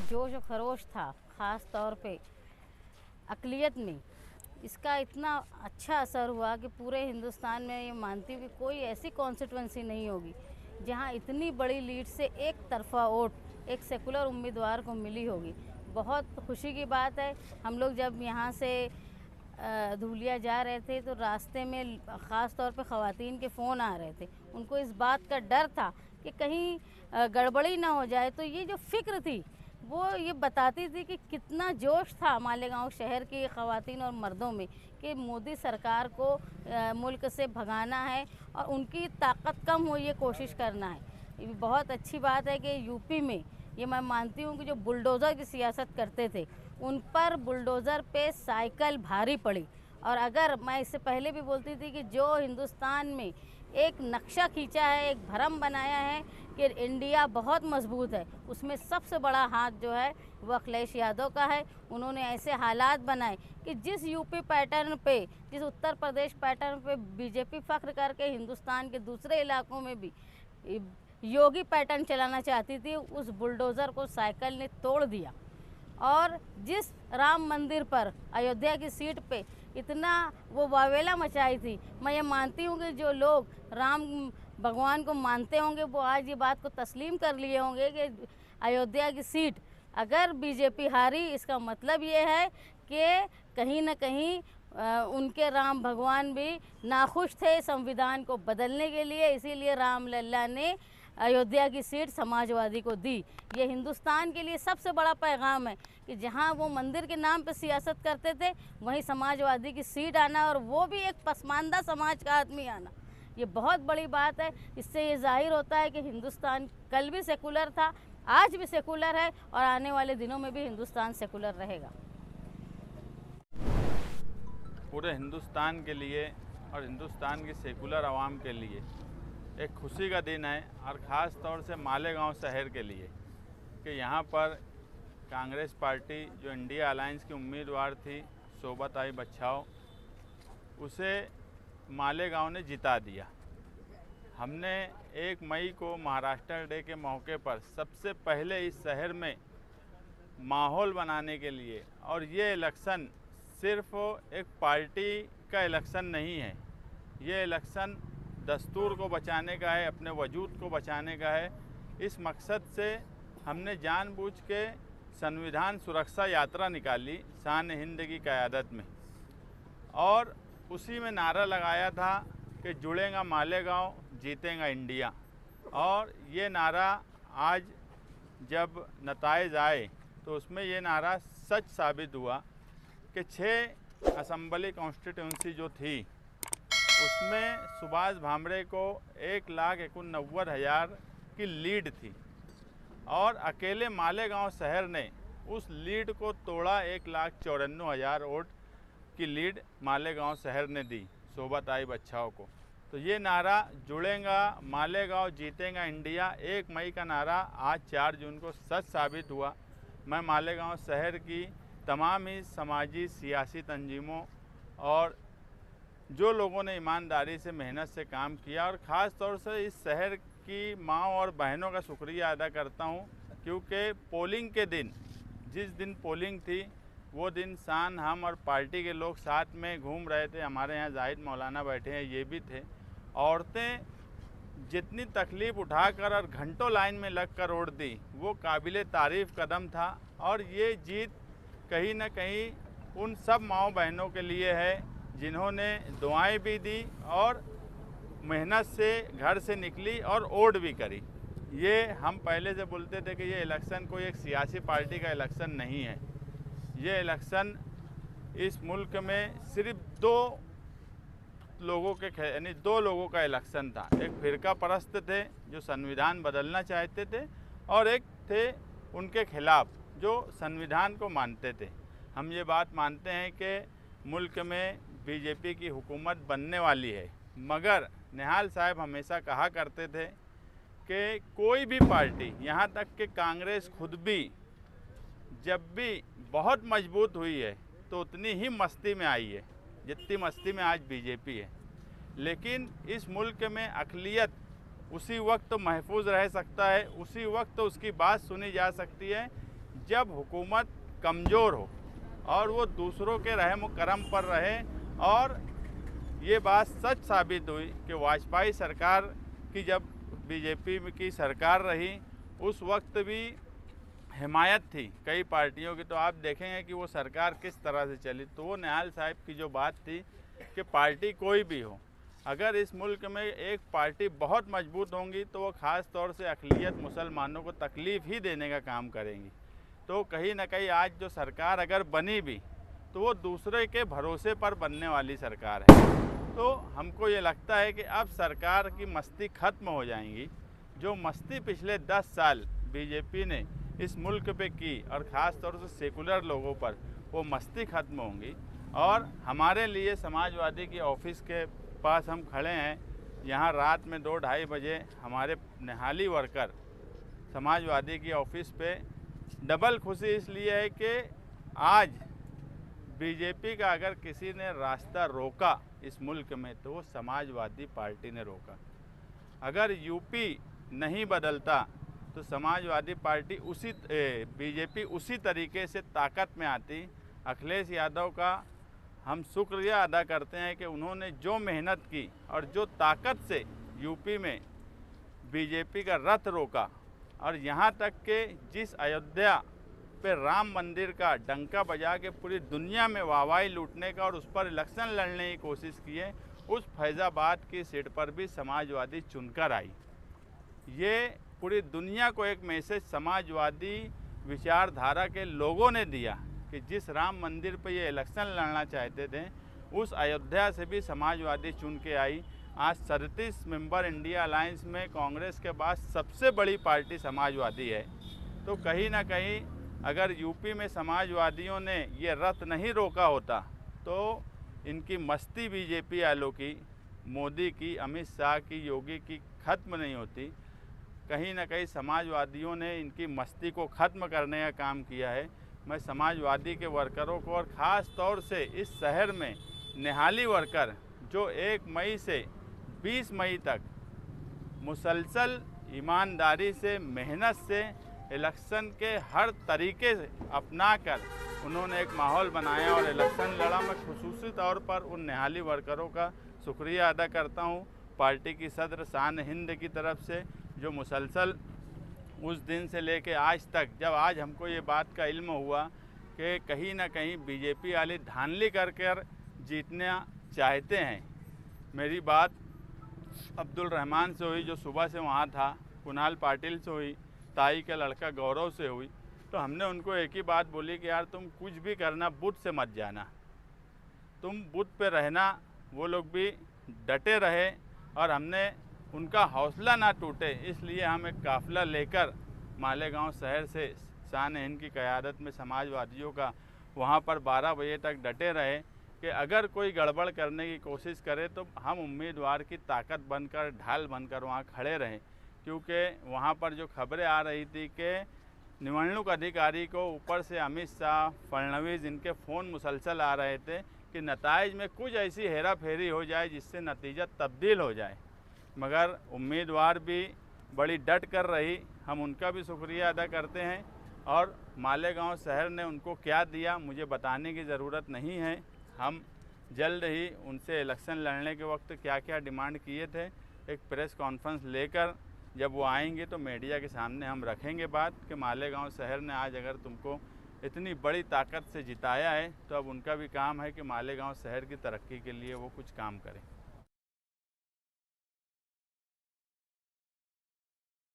जोश और खरोश था, ख़ास तौर पे अक़लियत में, इसका इतना अच्छा असर हुआ कि पूरे हिंदुस्तान में ये मानती हूँ कि कोई ऐसी कॉन्स्टिट्यूंसी नहीं होगी जहाँ इतनी बड़ी लीड से एक तरफ़ा वोट एक सेकुलर उम्मीदवार को मिली होगी। बहुत खुशी की बात है। हम लोग जब यहाँ से धूलिया जा रहे थे तो रास्ते में ख़ास तौर पे ख़वातीन के फ़ोन आ रहे थे। उनको इस बात का डर था कि कहीं गड़बड़ी ना हो जाए। तो ये जो फ़िक्र थी वो ये बताती थी कि कितना जोश था मालेगांव शहर की ख़वातीन और मर्दों में कि मोदी सरकार को मुल्क से भगाना है और उनकी ताकत कम हो ये कोशिश करना है। ये बहुत अच्छी बात है कि यूपी में ये मैं मानती हूँ कि जो बुलडोज़र की सियासत करते थे उन पर बुलडोज़र पे साइकिल भारी पड़ी। और अगर मैं इससे पहले भी बोलती थी कि जो हिंदुस्तान में एक नक्शा खींचा है, एक भ्रम बनाया है कि इंडिया बहुत मजबूत है, उसमें सबसे बड़ा हाथ जो है वो अखिलेश यादव का है। उन्होंने ऐसे हालात बनाए कि जिस यूपी पैटर्न पे, जिस उत्तर प्रदेश पैटर्न पे बीजेपी फ़ख्र करके हिंदुस्तान के दूसरे इलाकों में भी योगी पैटर्न चलाना चाहती थी, उस बुलडोज़र को साइकिल ने तोड़ दिया। और जिस राम मंदिर पर अयोध्या की सीट पे इतना वो वावेला मचाई थी, मैं ये मानती हूँ कि जो लोग राम भगवान को मानते होंगे वो आज ये बात को तस्लीम कर लिए होंगे कि अयोध्या की सीट अगर बीजेपी हारी, इसका मतलब ये है कि कहीं ना कहीं उनके राम भगवान भी नाखुश थे संविधान को बदलने के लिए। इसीलिए राम लल्ला ने अयोध्या की सीट समाजवादी को दी। ये हिंदुस्तान के लिए सबसे बड़ा पैगाम है कि जहां वो मंदिर के नाम पे सियासत करते थे वहीं समाजवादी की सीट आना, और वो भी एक पसमानदा समाज का आदमी आना, ये बहुत बड़ी बात है। इससे ये जाहिर होता है कि हिंदुस्तान कल भी सेकुलर था, आज भी सेकुलर है और आने वाले दिनों में भी हिंदुस्तान सेकुलर रहेगा। पूरे हिंदुस्तान के लिए और हिंदुस्तान की सेकुलर आवाम के लिए एक खुशी का दिन है, और ख़ास तौर से मालेगांव शहर के लिए कि यहाँ पर कांग्रेस पार्टी जो इंडिया अलायंस की उम्मीदवार थी शोभाताई बच्छाव, उसे मालेगांव ने जिता दिया। हमने 1 मई को महाराष्ट्र डे के मौके पर सबसे पहले इस शहर में माहौल बनाने के लिए, और ये इलेक्शन सिर्फ एक पार्टी का इलेक्शन नहीं है, ये इलेक्शन दस्तूर को बचाने का है, अपने वजूद को बचाने का है। इस मकसद से हमने जानबूझ के संविधान सुरक्षा यात्रा निकाली शान हिंद की क़यादत में, और उसी में नारा लगाया था कि जुड़ेगा मालेगांव जीतेगा इंडिया। और ये नारा आज जब नताइज आए तो उसमें ये नारा सच साबित हुआ कि 6 असम्बली कॉन्स्टिट्यूंसी जो थी उसमें सुभाष भामरे को 1,89,000 की लीड थी, और अकेले मालेगांव शहर ने उस लीड को तोड़ा। 1,54,000 वोट की लीड मालेगांव शहर ने दी शोभाताई बच्छाव को। तो ये नारा जुड़ेगा मालेगांव जीतेगा इंडिया 1 मई का नारा आज 4 जून को सच साबित हुआ। मैं मालेगांव शहर की तमाम ही समाजी सियासी तंजीमों और जो लोगों ने ईमानदारी से मेहनत से काम किया, और ख़ास तौर से इस शहर की माँ और बहनों का शुक्रिया अदा करता हूँ, क्योंकि पोलिंग के दिन, जिस दिन पोलिंग थी वो दिन शान हम और पार्टी के लोग साथ में घूम रहे थे। हमारे यहाँ जाहिद मौलाना बैठे हैं, ये भी थे। औरतें जितनी तकलीफ़ उठाकर और घंटों लाइन में लग कर वोट दी, वो काबिले तारीफ़ कदम था। और ये जीत कहीं ना कहीं उन सब माँओं बहनों के लिए है जिन्होंने दुआएं भी दी और मेहनत से घर से निकली और वोट भी करी। ये हम पहले से बोलते थे कि ये इलेक्शन कोई एक सियासी पार्टी का इलेक्शन नहीं है, ये इलेक्शन इस मुल्क में सिर्फ 2 लोगों के यानी 2 लोगों का इलेक्शन था। एक फ़िरका परस्त थे जो संविधान बदलना चाहते थे, और एक थे उनके खिलाफ जो संविधान को मानते थे। हम ये बात मानते हैं कि मुल्क में बीजेपी की हुकूमत बनने वाली है, मगर निहाल साहब हमेशा कहा करते थे कि कोई भी पार्टी, यहाँ तक कि कांग्रेस खुद भी जब भी बहुत मजबूत हुई है तो उतनी ही मस्ती में आई है जितनी मस्ती में आज बीजेपी है। लेकिन इस मुल्क में अक़लियत उसी वक्त तो महफूज रह सकता है, उसी वक्त तो उसकी बात सुनी जा सकती है जब हुकूमत कमज़ोर हो और वो दूसरों के रहम करम पर रहे। और ये बात सच साबित हुई कि वाजपेयी सरकार की जब बीजेपी की सरकार रही उस वक्त भी हिमायत थी कई पार्टियों की, तो आप देखेंगे कि वो सरकार किस तरह से चली। तो वो निहाल साहब की जो बात थी कि पार्टी कोई भी हो, अगर इस मुल्क में एक पार्टी बहुत मजबूत होंगी तो वो ख़ास तौर से अक़लियत मुसलमानों को तकलीफ़ ही देने का काम करेंगी। तो कहीं ना कहीं आज जो सरकार अगर बनी भी तो वो दूसरे के भरोसे पर बनने वाली सरकार है। तो हमको ये लगता है कि अब सरकार की मस्ती ख़त्म हो जाएंगी। जो मस्ती पिछले 10 साल बीजेपी ने इस मुल्क पे की और ख़ास तौर से सेकुलर लोगों पर, वो मस्ती ख़त्म होंगी। और हमारे लिए समाजवादी की ऑफिस के पास हम खड़े हैं, यहाँ रात में 2-2:30 बजे हमारे निहाली वर्कर समाजवादी की ऑफिस पे डबल खुशी इसलिए है कि आज बीजेपी का अगर किसी ने रास्ता रोका इस मुल्क में तो वो समाजवादी पार्टी ने रोका। अगर यूपी नहीं बदलता तो समाजवादी पार्टी बीजेपी उसी तरीके से ताकत में आती। अखिलेश यादव का हम शुक्रिया अदा करते हैं कि उन्होंने जो मेहनत की और जो ताकत से यूपी में बीजेपी का रथ रोका, और यहाँ तक कि जिस अयोध्या पे राम मंदिर का डंका बजा के पूरी दुनिया में वाहवाही लूटने का और उस पर इलेक्शन लड़ने की कोशिश की है, उस फैज़ाबाद की सीट पर भी समाजवादी चुनकर आई। ये पूरी दुनिया को एक मैसेज समाजवादी विचारधारा के लोगों ने दिया कि जिस राम मंदिर पे ये इलेक्शन लड़ना चाहते थे उस अयोध्या से भी समाजवादी चुन के आई। आज 37 मेंबर इंडिया अलायंस में कांग्रेस के बाद सबसे बड़ी पार्टी समाजवादी है। तो कहीं ना कहीं अगर यूपी में समाजवादियों ने ये रथ नहीं रोका होता तो इनकी मस्ती बीजेपी वालों की, मोदी की, अमित शाह की, योगी की ख़त्म नहीं होती। कहीं ना कहीं समाजवादियों ने इनकी मस्ती को ख़त्म करने का काम किया है। मैं समाजवादी के वर्करों को और ख़ास तौर से इस शहर में निहाली वर्कर जो 1 मई से 20 मई तक मुसलसल ईमानदारी से, मेहनत से इलेक्शन के हर तरीके से अपना कर उन्होंने एक माहौल बनाया और इलेक्शन लड़ा। मैं खुसूसी तौर पर उन निहाली वर्करों का शुक्रिया अदा करता हूँ पार्टी की सदर शान हिंद की तरफ से, जो मुसलसल उस दिन से लेके आज तक, जब आज हमको ये बात का इल्म हुआ कि कहीं ना कहीं बीजेपी वाले धांधली कर जीतना चाहते हैं। मेरी बात अब्दुल रहमान से हुई जो सुबह से वहाँ था, कुणाल पाटिल से हुई, ताई का लड़का गौरव से हुई। तो हमने उनको एक ही बात बोली कि यार तुम कुछ भी करना बूथ से मत जाना, तुम बूथ पे रहना। वो लोग भी डटे रहे और हमने उनका हौसला ना टूटे इसलिए हम एक काफ़िला लेकर मालेगांव शहर से शान हिंद की क़यादत में समाजवादियों का वहाँ पर 12 बजे तक डटे रहे कि अगर कोई गड़बड़ करने की कोशिश करे तो हम उम्मीदवार की ताकत बनकर, ढाल बनकर वहाँ खड़े रहें। क्योंकि वहाँ पर जो खबरें आ रही थी कि निवडणूक अधिकारी को ऊपर से अमित शाह, फडणवीस, इनके फ़ोन मुसलसल आ रहे थे कि नताइज में कुछ ऐसी हेरा फेरी हो जाए जिससे नतीजा तब्दील हो जाए, मगर उम्मीदवार भी बड़ी डट कर रही। हम उनका भी शुक्रिया अदा करते हैं और मालेगांव शहर ने उनको क्या दिया मुझे बताने की ज़रूरत नहीं है। हम जल्द ही उनसे इलेक्शन लड़ने के वक्त क्या क्या डिमांड किए थे एक प्रेस कॉन्फ्रेंस लेकर जब वो आएंगे तो मीडिया के सामने हम रखेंगे बात कि मालेगांव शहर ने आज अगर तुमको इतनी बड़ी ताकत से जिताया है तो अब उनका भी काम है कि मालेगांव शहर की तरक्की के लिए वो कुछ काम करें।